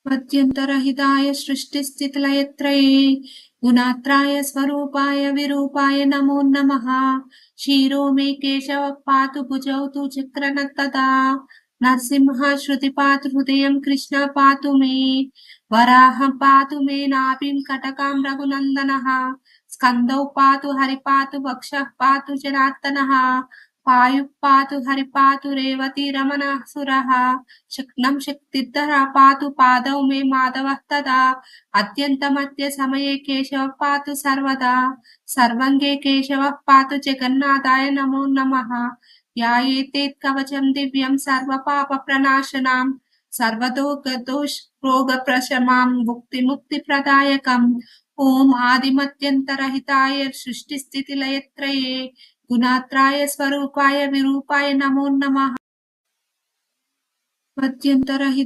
मध्यन्तरहिताय सृष्टिस्थितिलयत्रये गुणात्राय स्वरूपाय विरूपाय नमो नमः। क्षीरो मे केशवः पातु भुजौ तु चक्रनस्तदा। नरसिंह श्रुति पातु हृदयं कृष्ण पातु मे। वराहं पातु मे नाभिं कटकां रघुनन्दनः। स्कन्दौ पातु हरिपातु वक्षः पातु जनार्दनः। पायुः पातु हरिपातु रेवतीरमणः सुरः। शक्नं शक्तिधरः पातु पादौ मे माधवः तदा। अत्यन्तमद्य समये केशवः पातु सर्वदा। सर्वङ्गे केशवः पातु जगन्नाथाय नमो नमः। ध्यायेते कवचं दिव्यं सर्वपापप्रणाशनां सर्वदोषरोगप्रशमां मुक्तिप्रदायकम्। ॐ आदिमत्यन्तरहिताय सृष्टिस्थितिलयत्रये गुणात्राय स्वरूपाय विरूपाय नमो नमः। मध्यन्तरहिताय